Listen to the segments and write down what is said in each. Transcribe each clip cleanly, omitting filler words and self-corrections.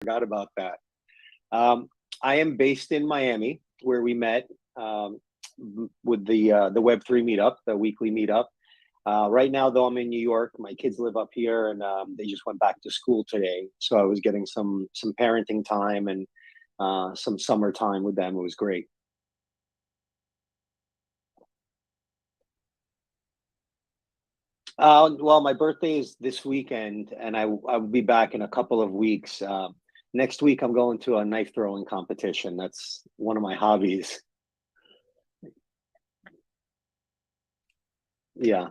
Forgot about that. Um, I am based in Miami, where we met with the Web3 meetup, the weekly meetup. Right now, though, I'm in New York. My kids live up here, and they just went back to school today. So I was getting some parenting time and some summer time with them. It was great. Well, my birthday is this weekend, and I will be back in a couple of weeks. Next week, I'm going to a knife throwing competition. That's one of my hobbies. Yeah,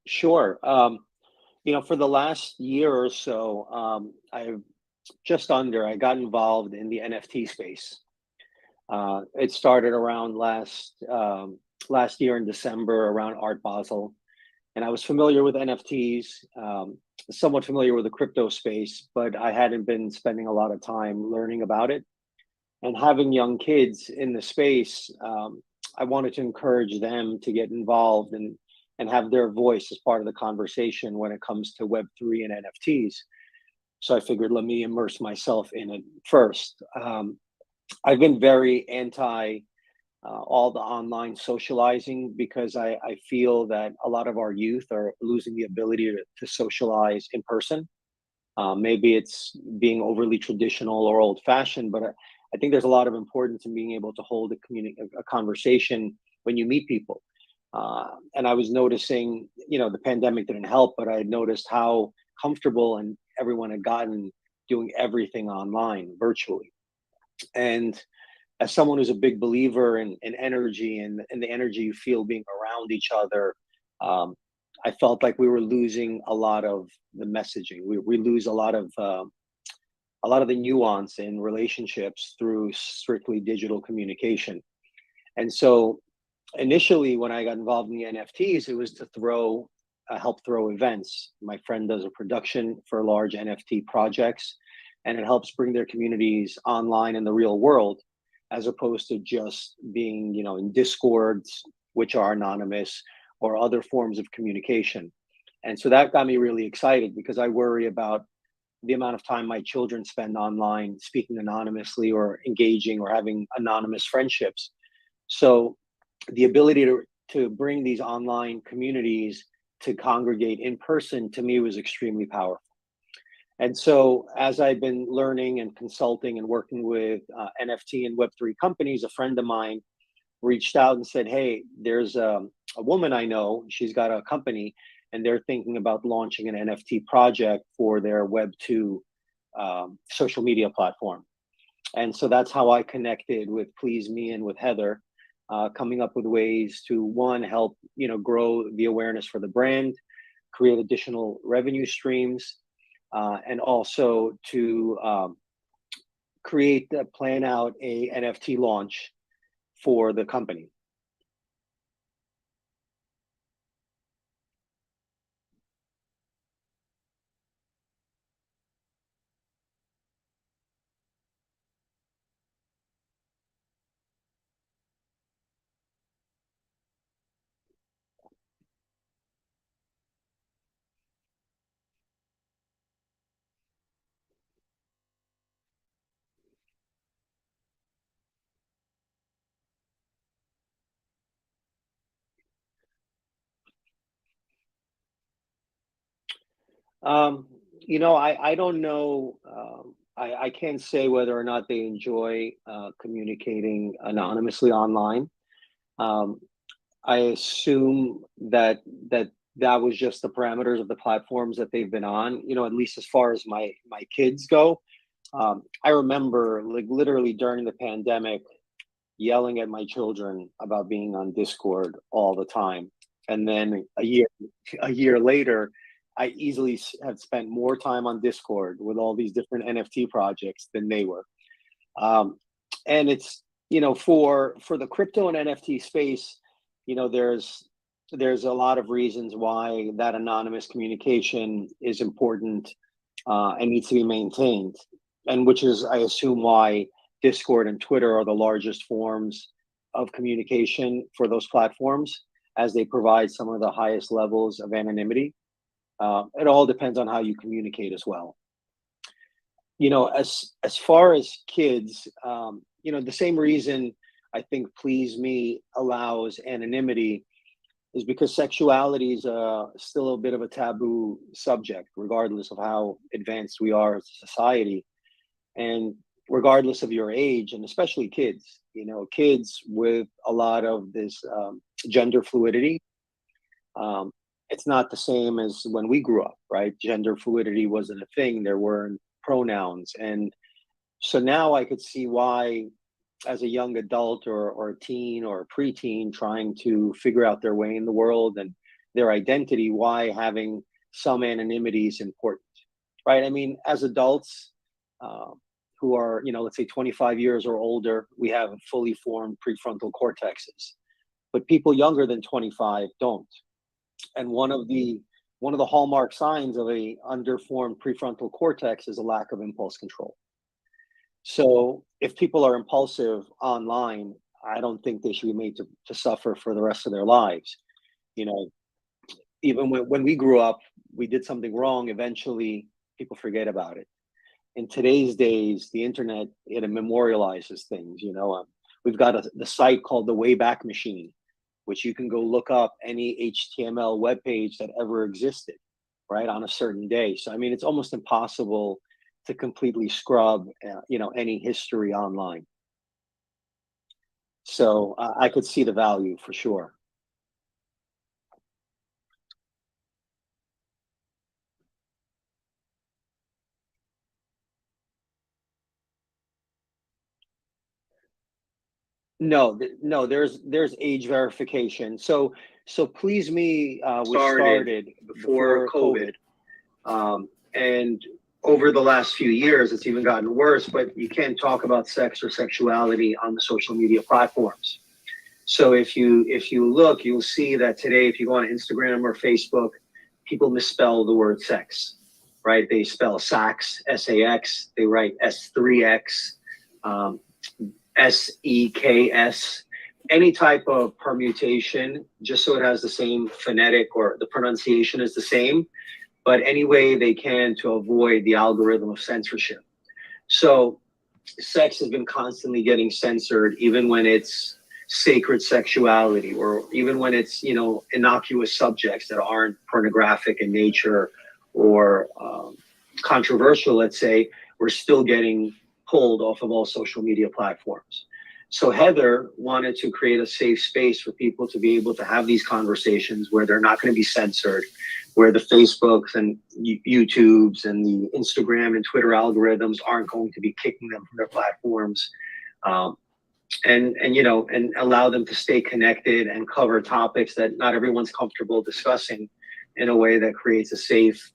sure. For the last year or so, I got involved in the NFT space. It started around last year in December around Art Basel, and I was familiar with NFTs, somewhat familiar with the crypto space, but I hadn't been spending a lot of time learning about it. And having young kids in the space, I wanted to encourage them to get involved and have their voice as part of the conversation when it comes to Web3 and NFTs. So I figured, let me immerse myself in it first. I've been very anti all the online socializing because I feel that a lot of our youth are losing the ability to socialize in person. Maybe it's being overly traditional or old fashioned, but I think there's a lot of importance in being able to hold a conversation when you meet people. And I was noticing, the pandemic didn't help, but I had noticed how comfortable and everyone had gotten doing everything online virtually. And as someone who's a big believer in energy and the energy you feel being around each other, um, I felt like we were losing a lot of the messaging. We lose a lot of the nuance in relationships through strictly digital communication. And so initially, when I got involved in the NFTs, it was to help throw events. My friend does a production for large NFT projects, and it helps bring their communities online in the real world, as opposed to just being, in discords, which are anonymous, or other forms of communication. And so that got me really excited because I worry about the amount of time my children spend online speaking anonymously or engaging or having anonymous friendships. So the ability to bring these online communities to congregate in person to me was extremely powerful. And so as I've been learning and consulting and working with NFT and Web3 companies, a friend of mine reached out and said, hey, there's a woman I know, she's got a company, and they're thinking about launching an NFT project for their Web2 social media platform. And so that's how I connected with PleazeMe and with Heather, coming up with ways to, one, help grow the awareness for the brand, create additional revenue streams, and also to plan out a NFT launch for the company. Um, I don't know. I can't say whether or not they enjoy communicating anonymously online. Um, I assume that was just the parameters of the platforms that they've been on, at least as far as my kids go. I remember, like, literally during the pandemic, yelling at my children about being on Discord all the time. And then a year later, I easily have spent more time on Discord with all these different NFT projects than they were. And it's, for the crypto and NFT space, there's a lot of reasons why that anonymous communication is important, and needs to be maintained. And which is, I assume, why Discord and Twitter are the largest forms of communication for those platforms, as they provide some of the highest levels of anonymity. It all depends on how you communicate as well. As far as kids, the same reason I think PleazeMe allows anonymity is because sexuality is still a bit of a taboo subject, regardless of how advanced we are as a society. And regardless of your age, and especially kids, kids with a lot of this gender fluidity, it's not the same as when we grew up, right? Gender fluidity wasn't a thing. There weren't pronouns. And so now I could see why, as a young adult or a teen or a preteen trying to figure out their way in the world and their identity, why having some anonymity is important, right? I mean, as adults, who are, let's say 25 years or older, we have fully formed prefrontal cortexes, but people younger than 25 don't. And one of the hallmark signs of a underformed prefrontal cortex is a lack of impulse control. So if people are impulsive online, I don't think they should be made to suffer for the rest of their lives. Even when we grew up, we did something wrong. Eventually, people forget about it. In today's days, the internet, it memorializes things. We've got the site called the Wayback Machine, which you can go look up any HTML web page that ever existed, right, on a certain day. So I mean, it's almost impossible to completely scrub, any history online. So I could see the value for sure. No, there's age verification. So PleazeMe was started before COVID, and over the last few years, it's even gotten worse. But you can't talk about sex or sexuality on the social media platforms. So if you look, you'll see that today, if you go on Instagram or Facebook, people misspell the word sex, right? They spell sax, S-A-X. They write S3X. SEKS, any type of permutation, just so it has the same phonetic or the pronunciation is the same, but any way they can to avoid the algorithm of censorship. So sex has been constantly getting censored, even when it's sacred sexuality, or even when it's, innocuous subjects that aren't pornographic in nature or controversial, let's say, we're still getting pulled off of all social media platforms. So Heather wanted to create a safe space for people to be able to have these conversations where they're not going to be censored, where the Facebooks and YouTubes and the Instagram and Twitter algorithms aren't going to be kicking them from their platforms, and allow them to stay connected and cover topics that not everyone's comfortable discussing in a way that creates a safe,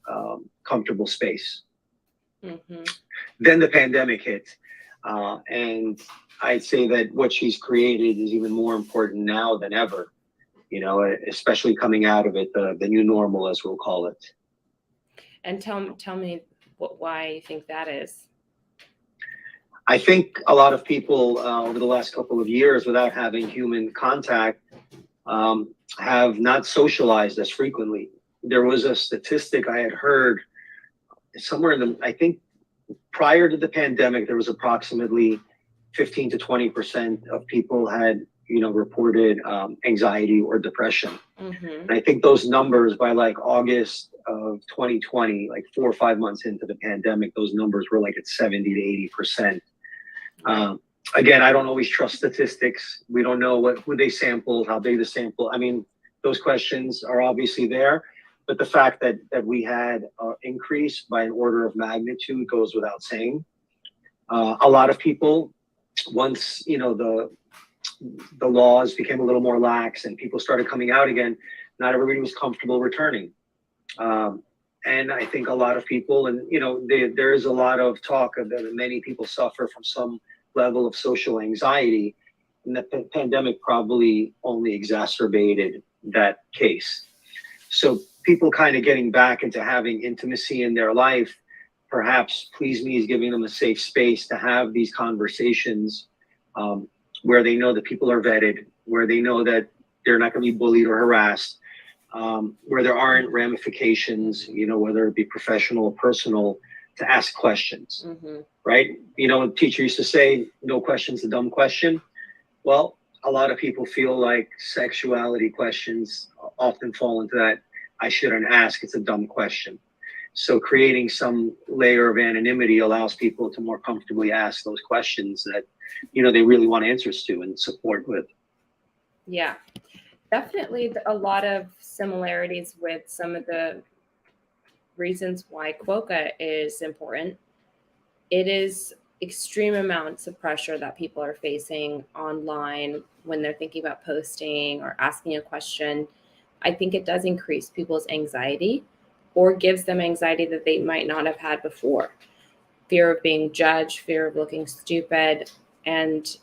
comfortable space. Mm-hmm. Then the pandemic hit, and I'd say that what she's created is even more important now than ever, especially coming out of it, the new normal, as we'll call it. And tell me why you think that is. I think a lot of people over the last couple of years, without having human contact, have not socialized as frequently. There was a statistic I had heard somewhere I think prior to the pandemic, there was approximately 15 to 20% of people had, reported anxiety or depression. Mm-hmm. And I think those numbers by like August of 2020, like 4 or 5 months into the pandemic, those numbers were like at 70 to 80%. Again, I don't always trust statistics. We don't know who they sampled, how big the sample. I mean, those questions are obviously there, but the fact that we had an increase by an order of magnitude goes without saying. A lot of people, once the laws became a little more lax and people started coming out again, not everybody was comfortable returning. And I think a lot of people, and there is a lot of talk that many people suffer from some level of social anxiety, and the pandemic probably only exacerbated that case. So people kind of getting back into having intimacy in their life, perhaps PleazeMe is giving them a safe space to have these conversations, where they know that people are vetted, where they know that they're not going to be bullied or harassed, where there aren't ramifications, whether it be professional or personal, to ask questions, right? A teacher used to say, no question's a dumb question. Well, a lot of people feel like sexuality questions often fall into that, I shouldn't ask, it's a dumb question. So creating some layer of anonymity allows people to more comfortably ask those questions that, they really want answers to and support with. Yeah, definitely a lot of similarities with some of the reasons why quokka is important. It is extreme amounts of pressure that people are facing online when they're thinking about posting or asking a question. I think it does increase people's anxiety or gives them anxiety that they might not have had before. Fear of being judged, fear of looking stupid. And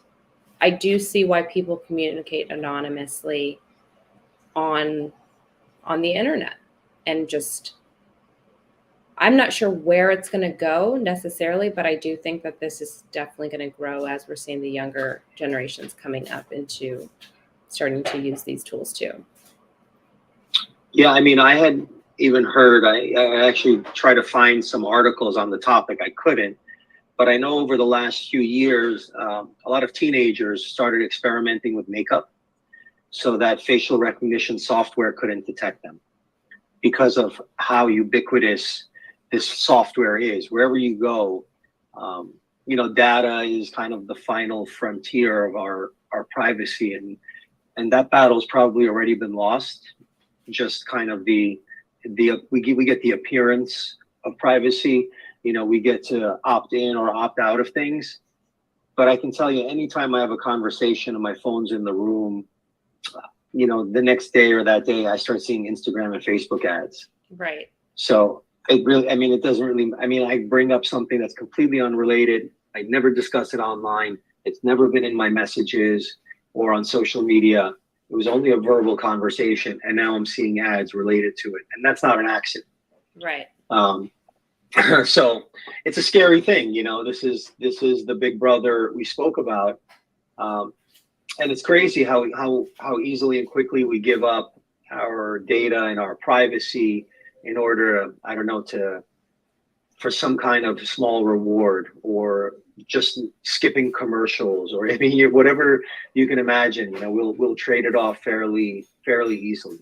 I do see why people communicate anonymously on the internet. And just, I'm not sure where it's going to go necessarily, but I do think that this is definitely going to grow as we're seeing the younger generations coming up into starting to use these tools too. Yeah, I mean, I had even heard, I actually tried to find some articles on the topic. I couldn't, but I know over the last few years, a lot of teenagers started experimenting with makeup so that facial recognition software couldn't detect them because of how ubiquitous this software is. Wherever you go, data is kind of the final frontier of our privacy, and that battle's probably already been lost. Just kind of we get the appearance of privacy. We get to opt in or opt out of things. But I can tell you, anytime I have a conversation and my phone's in the room, the next day or that day, I start seeing Instagram and Facebook ads. Right. So it really, it doesn't really, I bring up something that's completely unrelated. I never discuss it online. It's never been in my messages or on social media. It was only a verbal conversation, and now I'm seeing ads related to it, and that's not an accident. Right. So it's a scary thing, This is the big brother we spoke about, and it's crazy how easily and quickly we give up our data and our privacy in order, for some kind of small reward, or just skipping commercials, or whatever you can imagine. We'll trade it off fairly easily.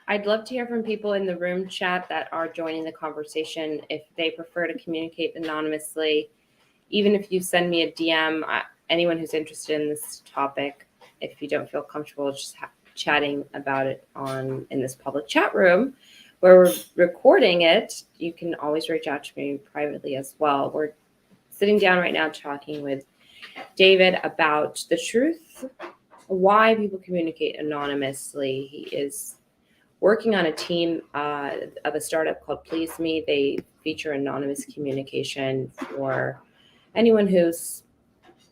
I'd love to hear from people in the room chat that are joining the conversation if they prefer to communicate anonymously. Even if you send me a DM, anyone who's interested in this topic, if you don't feel comfortable just chatting about it in this public chat room where we're recording it, you can always reach out to me privately as well. We're sitting down right now talking with David about the truth, why people communicate anonymously. He is working on a team of a startup called PleazeMe. They feature anonymous communication for anyone who's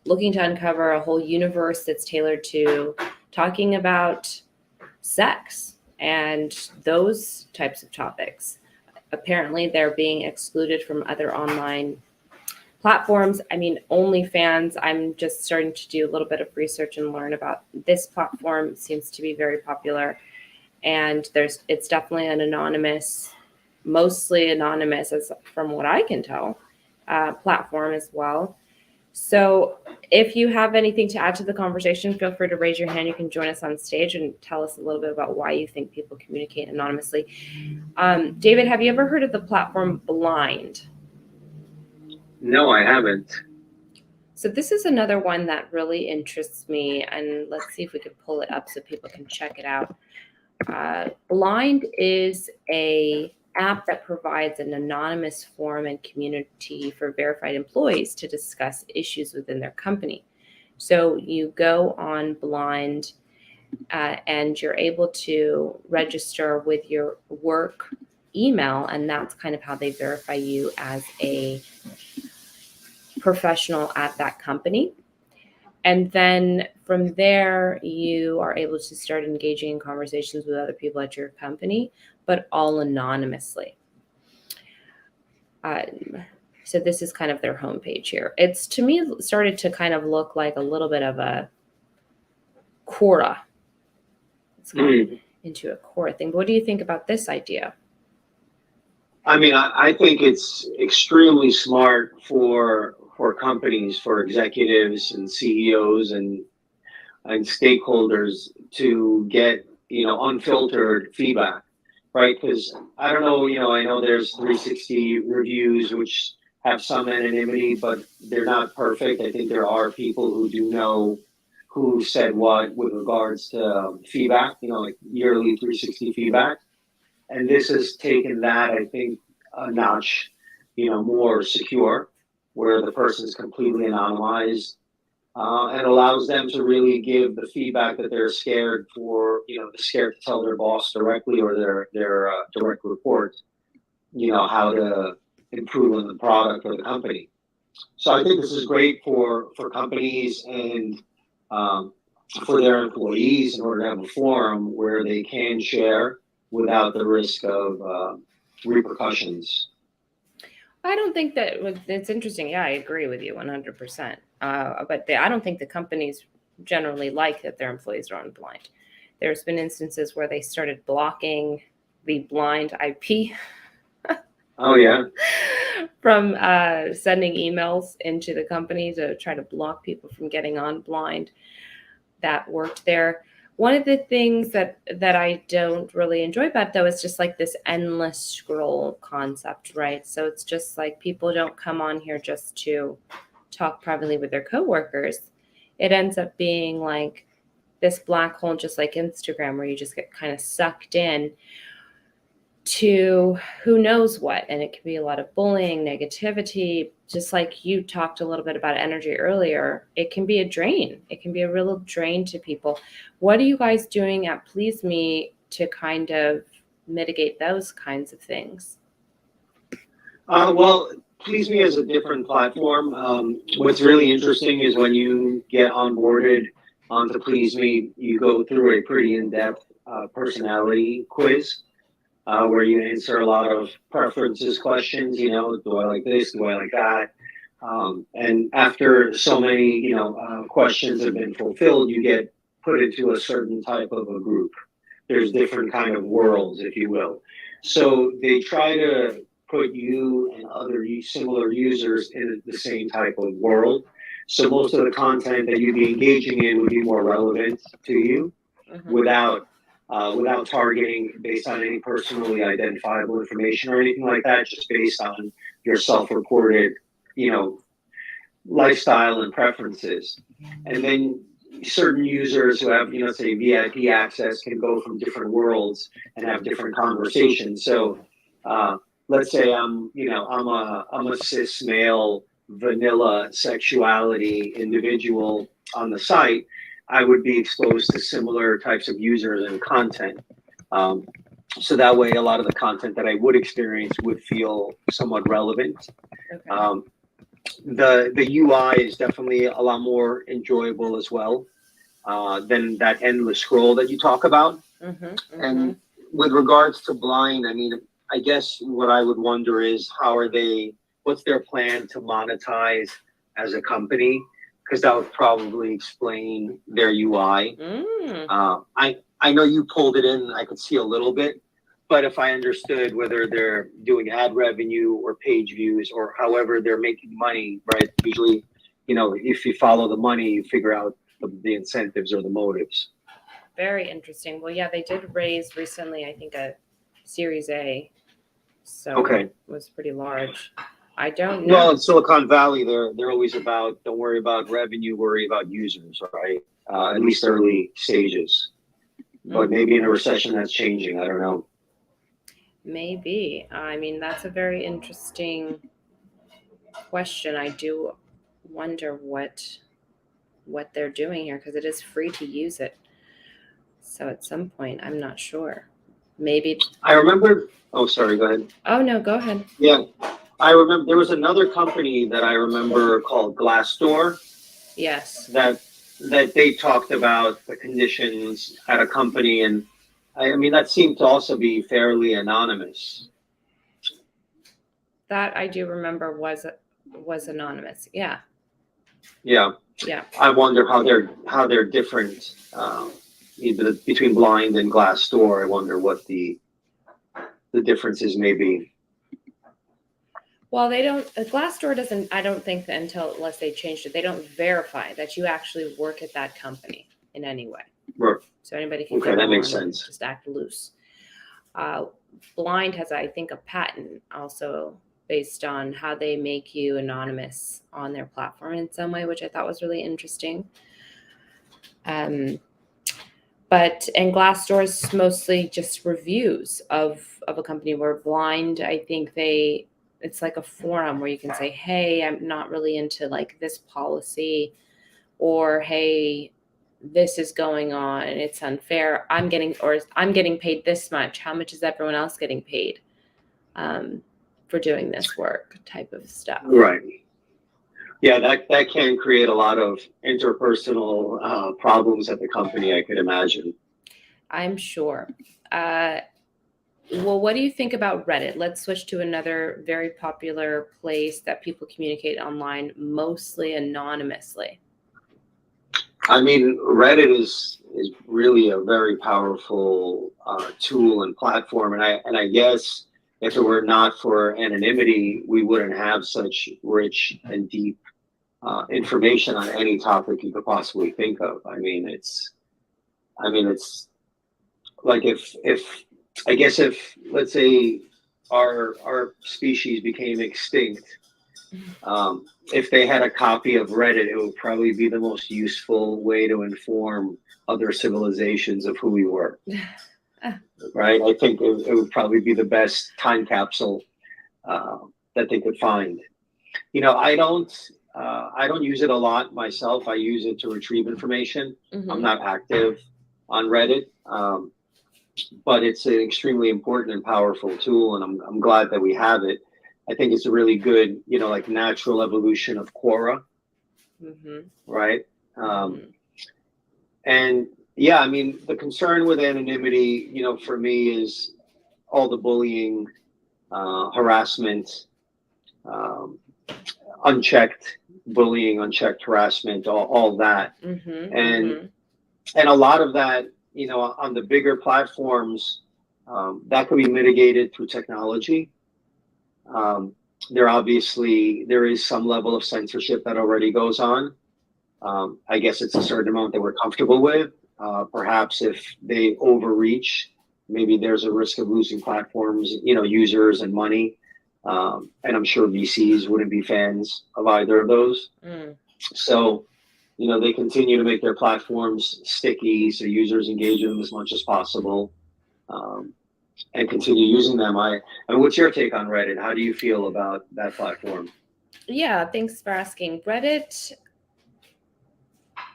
looking to uncover a whole universe that's tailored to talking about sex and those types of topics. Apparently, they're being excluded from other online platforms. OnlyFans, I'm just starting to do a little bit of research and learn about this platform. It seems to be very popular. And it's definitely an anonymous, mostly anonymous, as from what I can tell, platform as well. So if you have anything to add to the conversation, feel free to raise your hand. You can join us on stage and tell us a little bit about why you think people communicate anonymously. David, have you ever heard of the platform Blind? No, I haven't. So this is another one that really interests me, and let's see if we can pull it up so people can check it out. Blind is a app that provides an anonymous forum and community for verified employees to discuss issues within their company. So you go on Blind and you're able to register with your work email, and that's kind of how they verify you as a professional at that company. And then from there, you are able to start engaging in conversations with other people at your company, but all anonymously. So this is kind of their homepage here. It's, to me, started to kind of look like a little bit of a Quora. It's gone into a Quora thing. But what do you think about this idea? I mean, I think it's extremely smart for companies, for executives and CEOs and stakeholders to get, unfiltered feedback, right? Because I don't know, I know there's 360 reviews, which have some anonymity, but they're not perfect. I think there are people who do know who said what with regards to feedback, like yearly 360 feedback. And this has taken that, I think, a notch, more secure, where the person is completely anonymized, and allows them to really give the feedback that they're scared for, they're scared to tell their boss directly or their direct report, how to improve on the product or the company. So I think this is great for companies and for their employees in order to have a forum where they can share without the risk of repercussions. I don't think that it's interesting. Yeah, I agree with you 100%. But I don't think the companies generally like that their employees are on Blind. There's been instances where they started blocking the Blind IP. Oh, yeah. From sending emails into the company to try to block people from getting on Blind that worked there. One of the things that I don't really enjoy about, though, is just like this endless scroll concept, right? So it's just like people don't come on here just to talk privately with their coworkers. It ends up being like this black hole, just like Instagram, where you just get kind of sucked in to who knows what. And it can be a lot of bullying, negativity. Just like you talked a little bit about energy earlier, it can be a drain. It can be a real drain to people. What are you guys doing at PleazeMe to kind of mitigate those kinds of things? Well, PleazeMe is a different platform. What's really interesting is when you get onboarded onto PleazeMe, you go through a pretty in-depth personality quiz. Where you answer a lot of preferences questions, do I like this, do I like that? And after so many, questions have been fulfilled, you get put into a certain type of a group. There's different kind of worlds, if you will. So they try to put you and other similar users in the same type of world. So most of the content that you'd be engaging in would be more relevant to you without targeting based on any personally identifiable information or anything like that, just based on your self-reported, lifestyle and preferences. And then certain users who have, say VIP access can go from different worlds and have different conversations. So let's say I'm a cis male vanilla sexuality individual on the site. I would be exposed to similar types of users and content. So that way, a lot of the content that I would experience would feel somewhat relevant. Okay. The UI is definitely a lot more enjoyable as well than that endless scroll that you talk about. And with regards to Blind, I mean, I guess what I would wonder is what's their plan to monetize as a company? Because that would probably explain their UI. I know you pulled it in, I could see a little bit, but if I understood whether they're doing ad revenue or page views or however they're making money, right? Usually, if you follow the money, you figure out the incentives or the motives. Very interesting. Well, yeah, they did raise recently, I think, a Series A. So it was pretty large. I don't know. Well, in Silicon Valley, they're always about, don't worry about revenue, worry about users, right? At least early stages. But maybe in a recession that's changing. I don't know. Maybe. I mean, that's a very interesting question. I do wonder what they're doing here, because it is free to use it. So at some point, I'm not sure. Maybe. I remember. Oh, sorry. Go ahead. Oh no, go ahead. Yeah, I remember there was another company that I remember called Glassdoor. Yes. That they talked about the conditions at a company, and I mean that seemed to also be fairly anonymous. That I do remember was anonymous. Yeah. Yeah. Yeah. I wonder how they're different. Either between Blind and Glassdoor. I wonder what the differences may be. Well, they don't. Glassdoor doesn't. I don't think that unless they changed it, they don't verify that you actually work at that company in any way. Right. So anybody can. Okay, that makes sense. Just act loose. Blind has, I think, a patent also based on how they make you anonymous on their platform in some way, which I thought was really interesting. But and Glassdoor is mostly just reviews of a company, where Blind, I think it's like a forum where you can say, hey, I'm not really into like this policy, or hey, this is going on and it's unfair. I'm getting paid this much. How much is everyone else getting paid for doing this work, type of stuff. Right. Yeah, that can create a lot of interpersonal problems at the company, I could imagine. I'm sure. Well, what do you think about Reddit? Let's switch to another very popular place that people communicate online, mostly anonymously. I mean, Reddit is really a very powerful tool and platform, and I guess if it were not for anonymity, we wouldn't have such rich and deep information on any topic you could possibly think of. I mean, it's like if let's say our species became extinct, if they had a copy of Reddit, it would probably be the most useful way to inform other civilizations of who we were. Right? I think it would probably be the best time capsule that they could find. You know, I don't use it a lot myself. I use it to retrieve information. Mm-hmm. I'm not active on Reddit, but it's an extremely important and powerful tool, and I'm glad that we have it. I think it's a really good, like natural evolution of Quora, mm-hmm. right? And yeah, I mean, the concern with anonymity, for me is all the bullying, harassment, unchecked bullying, unchecked harassment, all that. Mm-hmm. And a lot of that, on the bigger platforms, that could be mitigated through technology. There is some level of censorship that already goes on. I guess it's a certain amount that we're comfortable with. Perhaps if they overreach, maybe there's a risk of losing platforms, users and money. And I'm sure VCs wouldn't be fans of either of those. So, they continue to make their platforms sticky, so users engage in them as much as possible, and continue using them. I mean, what's your take on Reddit? How do you feel about that platform? Yeah, thanks for asking. Reddit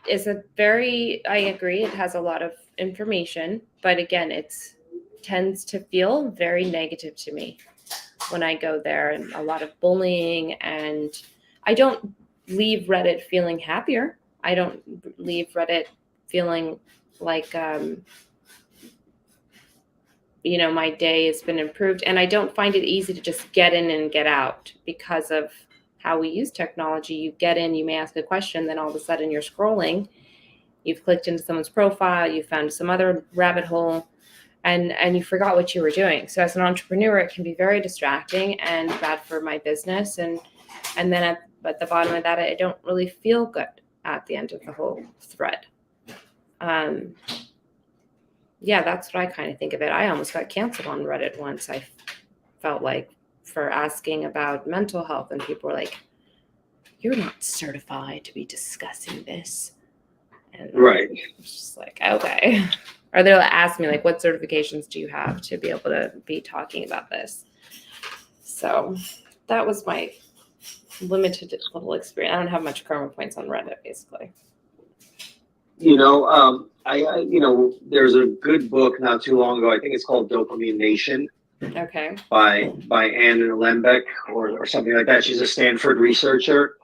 is I agree, it has a lot of information, but again, it tends to feel very negative to me when I go there, and a lot of bullying, and I don't leave Reddit feeling happier. I don't leave Reddit feeling like, my day has been improved, and I don't find it easy to just get in and get out because of how we use technology. You get in, you may ask a question, then all of a sudden you're scrolling, you've clicked into someone's profile, you found some other rabbit hole, and you forgot what you were doing. So as an entrepreneur, it can be very distracting and bad for my business. And then at the bottom of that, I don't really feel good at the end of the whole thread. Yeah, that's what I kind of think of it. I almost got canceled on Reddit once. I felt like for asking about mental health, and people were like, "You're not certified to be discussing this." And Right. it's just like, okay. Or they'll ask me like, what certifications do you have to be able to be talking about this? So that was my limited little experience. I don't have much karma points on Reddit, basically. There's a good book not too long ago. I think it's called Dopamine Nation. Okay. By Anne Lembeck or something like that. She's a Stanford researcher.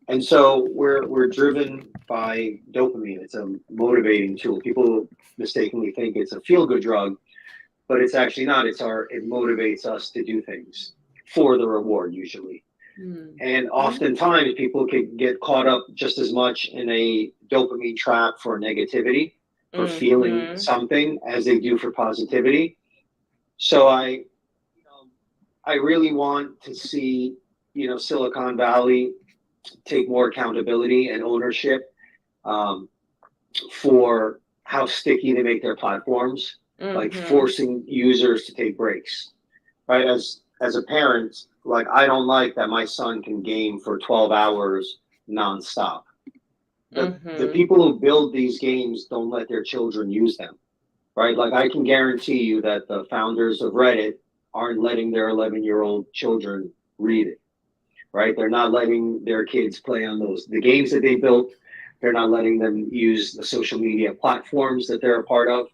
And so we're driven by dopamine. It's a motivating tool. People mistakenly think it's a feel-good drug, but it's actually not. It motivates us to do things for the reward usually. And oftentimes people can get caught up just as much in a dopamine trap for negativity, for feeling something, as they do for positivity. So I really want to see, Silicon Valley take more accountability and ownership for how sticky they make their platforms, like forcing users to take breaks, right? As a parent, like, I don't like that my son can game for 12 hours nonstop. The people who build these games don't let their children use them, right? Like, I can guarantee you that the founders of Reddit aren't letting their 11-year-old children read it, right? They're not letting their kids play on the games that they built. They're not letting them use the social media platforms that they're a part of,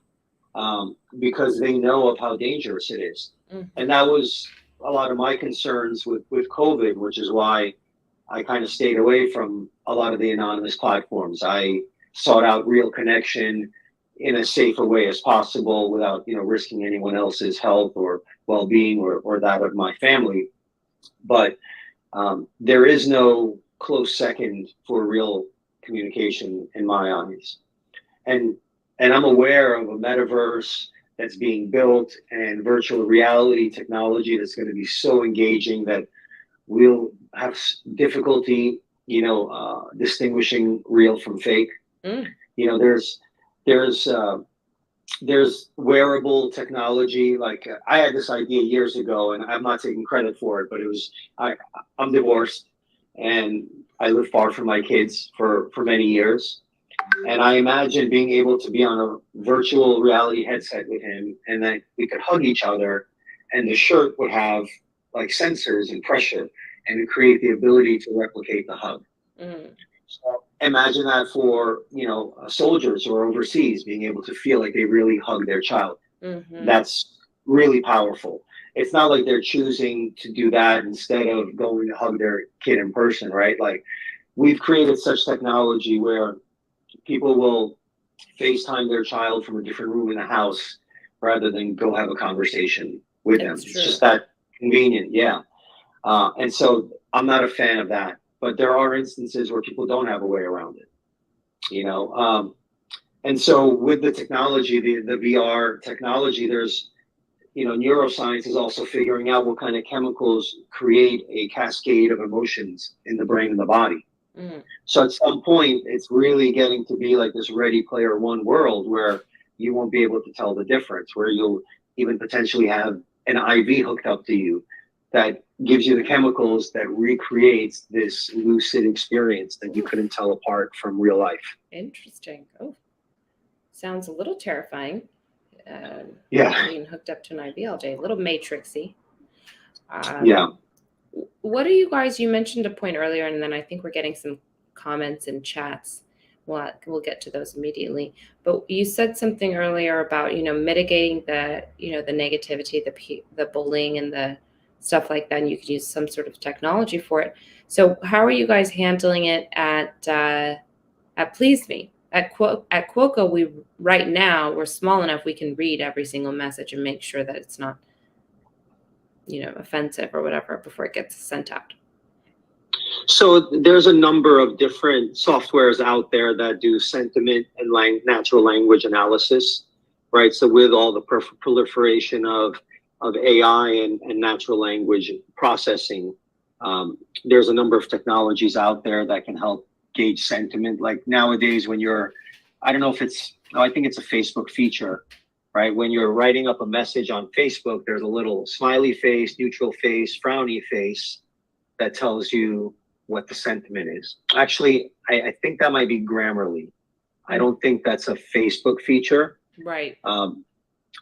because they know of how dangerous it is. And that was a lot of my concerns with COVID, which is why I kind of stayed away from a lot of the anonymous platforms. I sought out real connection in a safer way as possible without, risking anyone else's health or well-being or that of my family. But there is no close second for real communication in my eyes. And I'm aware of a metaverse that's being built and virtual reality technology that's going to be so engaging that we'll have difficulty, distinguishing real from fake. There's wearable technology. Like, I had this idea years ago, and I'm not taking credit for it, but I'm divorced and I live far from my kids for many years. And I imagine being able to be on a virtual reality headset with him, and then we could hug each other, and the shirt would have like sensors and pressure, and create the ability to replicate the hug. So imagine that for, soldiers who are overseas, being able to feel like they really hug their child. That's really powerful. It's not like they're choosing to do that instead of going to hug their kid in person, right? Like, we've created such technology where people will FaceTime their child from a different room in the house rather than go have a conversation with them. It's just that convenient. Yeah. And so I'm not a fan of that, but there are instances where people don't have a way around it, and so with the technology, the VR technology, there's, neuroscience is also figuring out what kind of chemicals create a cascade of emotions in the brain and the body. So at some point, it's really getting to be like this Ready Player One world where you won't be able to tell the difference, where you'll even potentially have an IV hooked up to you that gives you the chemicals that recreates this lucid experience that you couldn't tell apart from real life. Interesting. Oh, sounds a little terrifying. Being hooked up to an IV all day, a little matrixy. What are you guys, you mentioned a point earlier, and then I think we're getting some comments and chats. We'll get to those immediately. But you said something earlier about, mitigating the, the negativity, the bullying and the stuff like that, and you could use some sort of technology for it. So how are you guys handling it at PleazeMe? At Quoco, right now we're small enough we can read every single message and make sure that it's not, offensive or whatever before it gets sent out. So there's a number of different softwares out there that do sentiment and natural language analysis, right? So with all the proliferation of AI and natural language processing, there's a number of technologies out there that can help gauge sentiment. Like nowadays when I don't know if I think it's a Facebook feature, right? When you're writing up a message on Facebook, there's a little smiley face, neutral face, frowny face that tells you what the sentiment is. Actually, I think that might be Grammarly. I don't think that's a Facebook feature. Right.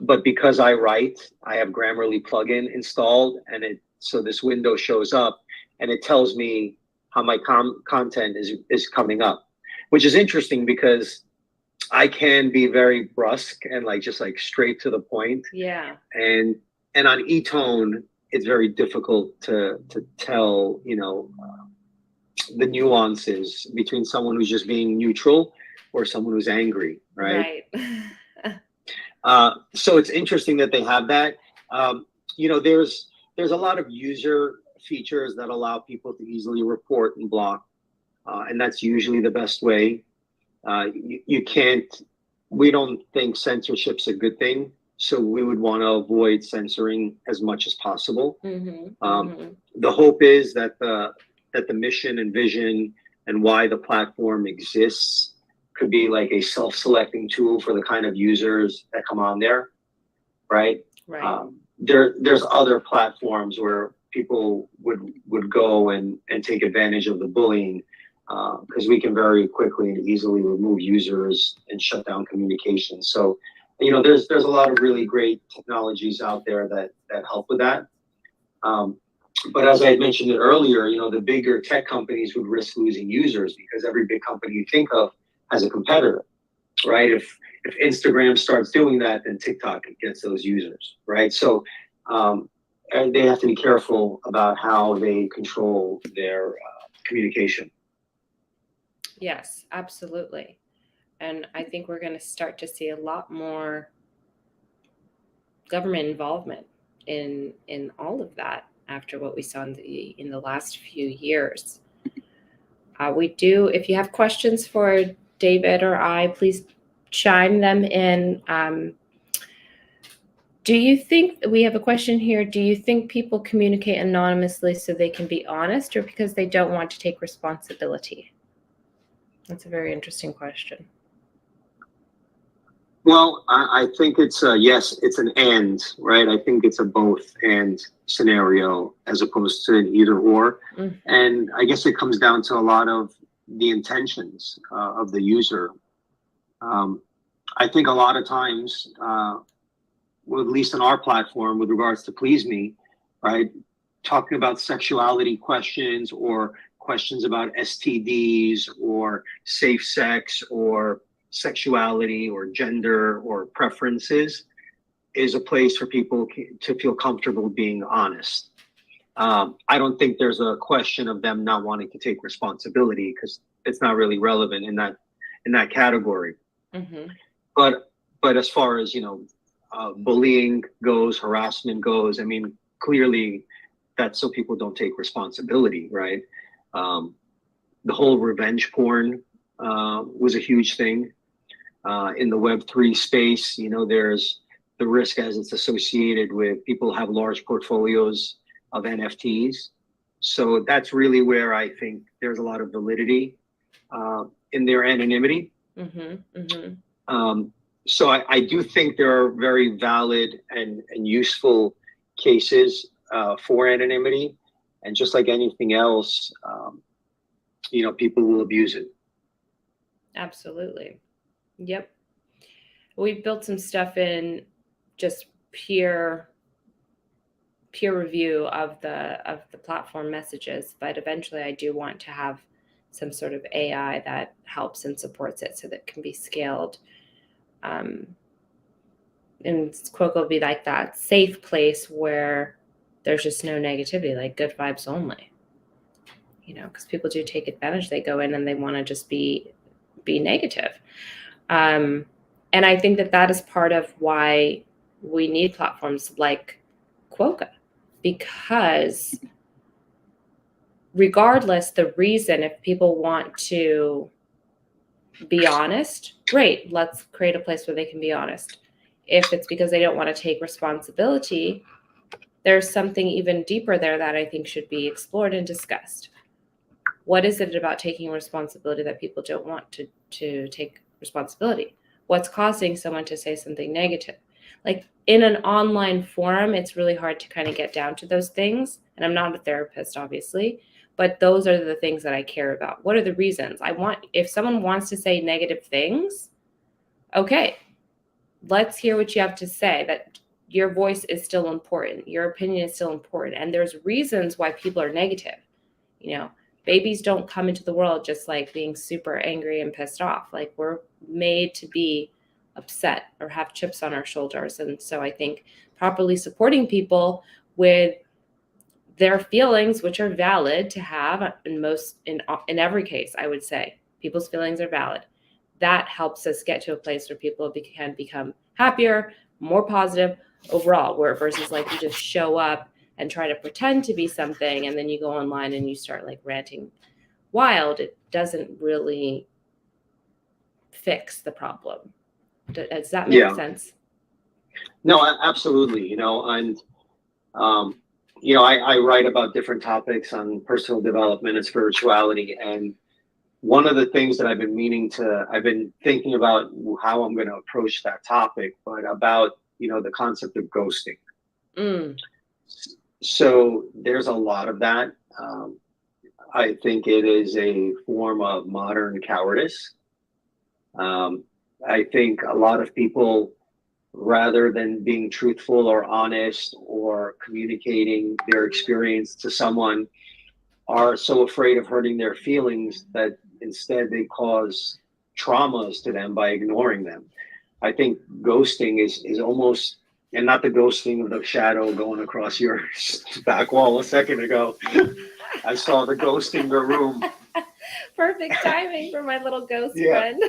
But because I write, I have Grammarly plugin installed, and so this window shows up, and it tells me how my content is coming up, which is interesting because I can be very brusque and just straight to the point. Yeah. And on e-tone, it's very difficult to tell, the nuances between someone who's just being neutral or someone who's angry, right? So it's interesting that they have that. There's a lot of user features that allow people to easily report and block, and that's usually the best way. We don't think censorship's a good thing, so we would want to avoid censoring as much as possible. The hope is that the mission and vision and why the platform exists could be like a self-selecting tool for the kind of users that come on there, right? There's other platforms where people would go and take advantage of the bullying, because we can very quickly and easily remove users and shut down communication. So, there's a lot of really great technologies out there that help with that. But as I had mentioned it earlier, the bigger tech companies would risk losing users because every big company you think of has a competitor, right? If Instagram starts doing that, then TikTok gets those users, right? So, and they have to be careful about how they control their communication. Yes, absolutely. And I think we're going to start to see a lot more government involvement in all of that after what we saw in the last few years. We do, if you have questions for David or I, please chime them in. Do you think, we have a question here, do you think people communicate anonymously so they can be honest or because they don't want to take responsibility? That's a very interesting question. Well, I think it's yes, it's an and, right? I think it's a both and scenario as opposed to an either or. And I guess it comes down to a lot of the intentions of the user. I think a lot of times, well, at least on our platform with regards to PleazeMe, right? Talking about sexuality questions or questions about STDs or safe sex or sexuality or gender or preferences is a place for people to feel comfortable being honest. I don't think there's a question of them not wanting to take responsibility because it's not really relevant in that category. But as far as bullying goes, harassment goes, I mean, clearly that's so people don't take responsibility, right? The whole revenge porn was a huge thing. In the Web3 space, there's the risk as it's associated with people have large portfolios of NFTs. So that's really where I think there's a lot of validity in their anonymity. So I do think there are very valid and useful cases for anonymity. And just like anything else, people will abuse it. Absolutely. Yep. We've built some stuff in just peer review of the platform messages, but eventually I do want to have some sort of AI that helps and supports it so that it can be scaled. And Quoque will be like that safe place where there's just no negativity, like good vibes only. Because people do take advantage. They go in and they want to just be negative. And I think that is part of why we need platforms like Quoque, because regardless the reason, if people want to be honest, great, let's create a place where they can be honest. If it's because they don't want to take responsibility, there's something even deeper there that I think should be explored and discussed. What is it about taking responsibility that people don't want to take responsibility? What's causing someone to say something negative? Like in an online forum, it's really hard to kind of get down to those things. And I'm not a therapist, obviously, but those are the things that I care about. What are the reasons? If someone wants to say negative things, okay, let's hear what you have to say, that your voice is still important. Your opinion is still important. And there's reasons why people are negative. You know, babies don't come into the world just like being super angry and pissed off. Like we're made to be upset or have chips on our shoulders. And so I think properly supporting people with their feelings, which are valid to have in every case, I would say people's feelings are valid. That helps us get to a place where people can become happier, more positive overall, where versus like you just show up and try to pretend to be something, and then you go online and you start like ranting wild. It doesn't really fix the problem. Does that make sense? No, absolutely. And I write about different topics on personal development and spirituality, and one of the things that I've been thinking about how I'm going to approach that topic, but about the concept of ghosting. So there's a lot of that. I think it is a form of modern cowardice. I think a lot of people, rather than being truthful or honest or communicating their experience to someone, are so afraid of hurting their feelings that instead they cause traumas to them by ignoring them. I think ghosting is almost, and not the ghosting of the shadow going across your back wall a second ago. I saw the ghost in the room. Perfect timing for my little ghost friend.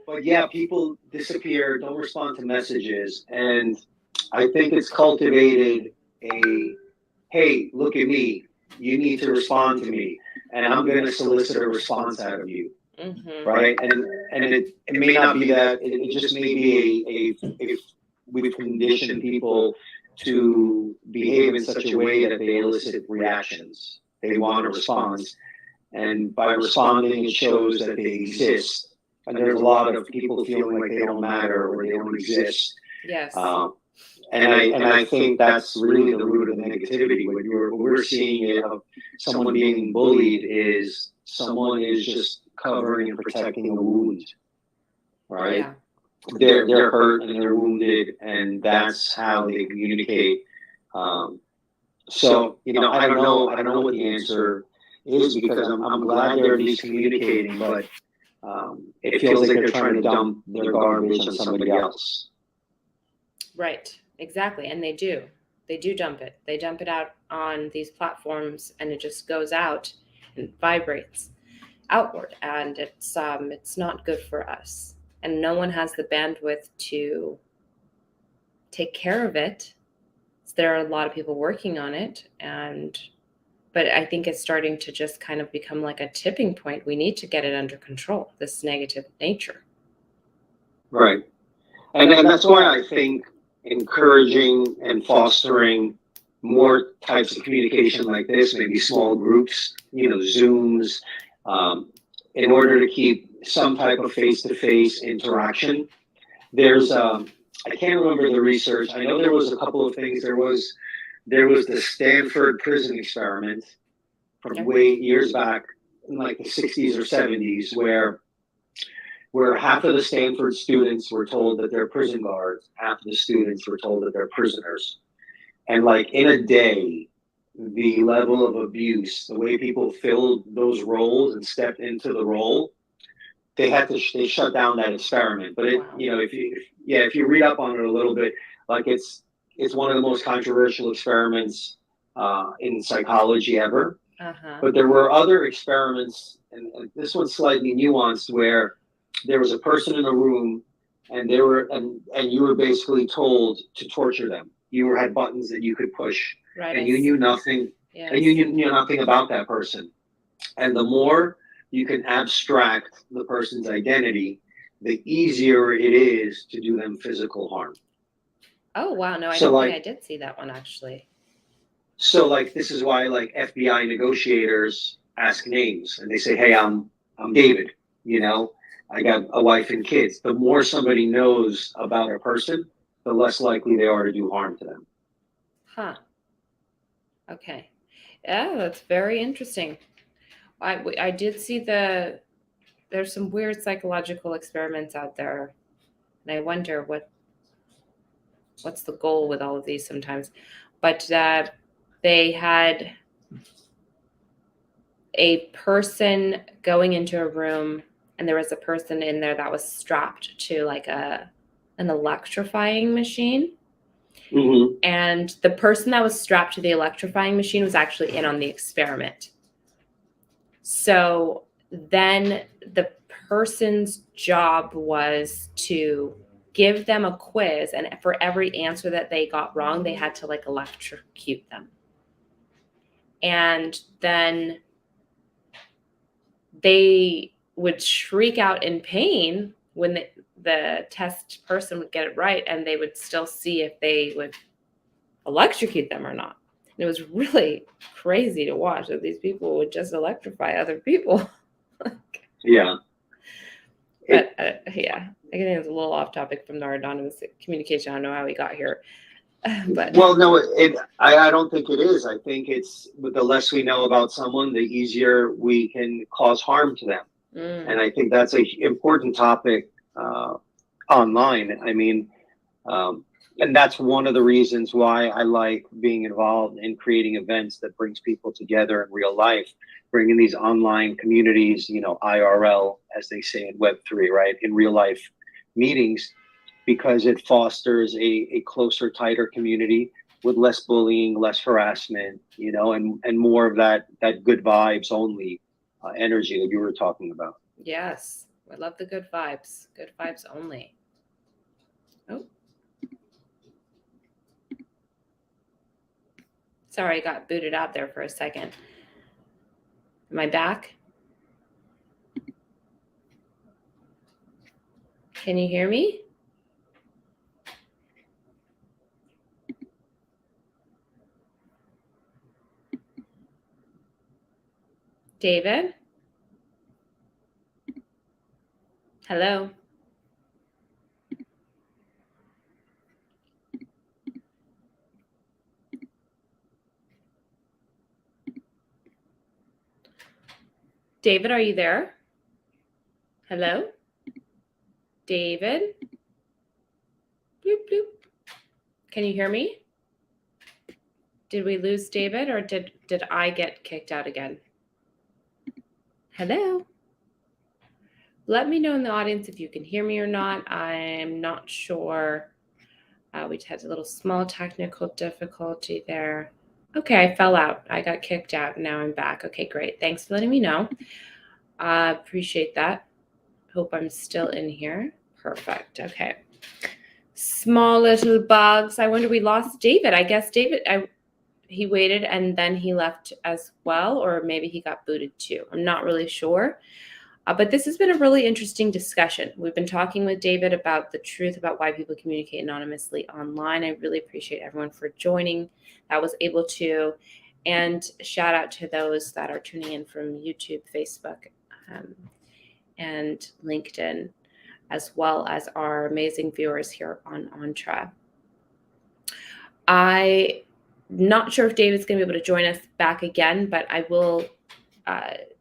But yeah, people disappear, don't respond to messages. And I think it's cultivated hey, look at me. You need to respond to me. And I'm going to solicit a response out of you. Mm-hmm. Right. And it may not be that. It just may be we've conditioned people to behave in such a way that they elicit reactions. They want a response. And by responding, it shows that they exist. And there's a lot of people feeling like they don't matter or they don't exist. Yes. And I think that's really the root of the negativity. What we're seeing it of someone being bullied is someone is just covering and protecting a wound, right? Yeah. They're hurt and they're wounded, and that's how they communicate. So I don't know what the answer is, because I'm glad they're at least communicating, but it feels like they're trying to dump their garbage on somebody else. Right, exactly. And they do dump it. They dump it out on these platforms, and it just goes out and vibrates outward, and it's not good for us. And no one has the bandwidth to take care of it. So there are a lot of people working on it, but I think it's starting to just kind of become like a tipping point. We need to get it under control, this negative nature. Right. And that's why I think encouraging and fostering more types of communication like this, maybe small groups, Zooms, in order to keep some type of face-to-face interaction. There's, I can't remember the research. I know there was a couple of things. There was the Stanford prison experiment from way years back in like the 60s or 70s, where half of the Stanford students were told that they're prison guards, half of the students were told that they're prisoners. And like in a day, the level of abuse, the way people filled those roles and stepped into the role, they shut down that experiment. But if you read up on it a little bit, like it's one of the most controversial experiments in psychology ever. Uh-huh. But there were other experiments, and this one's slightly nuanced, where there was a person in a room, and you were basically told to torture them. You had buttons that you could push, right, and you knew nothing, and you knew nothing about that person. And the more you can abstract the person's identity, the easier it is to do them physical harm. Oh, wow. No, I don't think I did see that one, actually. So, this is why, FBI negotiators ask names, and they say, hey, I'm David, I got a wife and kids. The more somebody knows about a person, the less likely they are to do harm to them. Huh. Okay. Yeah, that's very interesting. I did see there's some weird psychological experiments out there, and I wonder what's the goal with all of these sometimes. But they had a person going into a room, and there was a person in there that was strapped to like an electrifying machine. Mm-hmm. And the person that was strapped to the electrifying machine was actually in on the experiment. So then the person's job was to give them a quiz, and for every answer that they got wrong, they had to like electrocute them. And then they would shriek out in pain when the test person would get it right, and they would still see if they would electrocute them or not. And it was really crazy to watch that these people would just electrify other people. Yeah. But yeah, I think it's a little off topic from our anonymous communication. I don't know how we got here. But well, no, I don't think it is. I think it's the less we know about someone, the easier we can cause harm to them. And I think that's an important topic online. I mean, and that's one of the reasons why I like being involved in creating events that brings people together in real life, bringing these online communities, IRL, as they say in Web3, right? In real life meetings, because it fosters a closer, tighter community with less bullying, less harassment, and more of that good vibes only energy that you were talking about. Yes, I love the good vibes only. Oh. Sorry, I got booted out there for a second. Am I back? Can you hear me? David? Hello? David, are you there? Hello? David? Bloop, bloop. Can you hear me? Did we lose David, or did I get kicked out again? Hello? Let me know in the audience if you can hear me or not. I'm not sure. We just had a little small technical difficulty there. Okay, I fell out. I got kicked out. Now I'm back. Okay, great. Thanks for letting me know. I appreciate that. Hope I'm still in here. Perfect. Okay. Small little bugs. I wonder we lost David. I guess David, he waited and then he left as well, or maybe he got booted too. I'm not really sure. But this has been a really interesting discussion. We've been talking with David about the truth about why people communicate anonymously online. I really appreciate everyone for joining that was able to. And shout out to those that are tuning in from YouTube, Facebook, and LinkedIn, as well as our amazing viewers here on Entre. I'm not sure if David's going to be able to join us back again, but I will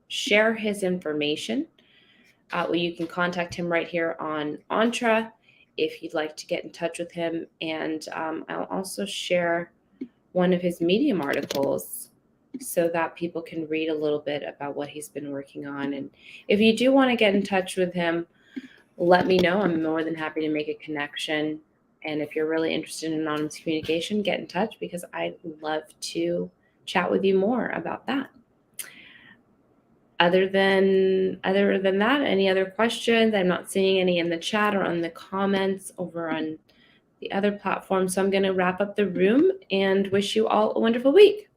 share his information. You can contact him right here on Entre if you'd like to get in touch with him. And I'll also share one of his Medium articles so that people can read a little bit about what he's been working on. And if you do want to get in touch with him, let me know. I'm more than happy to make a connection. And if you're really interested in anonymous communication, get in touch, because I'd love to chat with you more about that. Other than that, any other questions? I'm not seeing any in the chat or on the comments over on the other platform. So I'm going to wrap up the room and wish you all a wonderful week.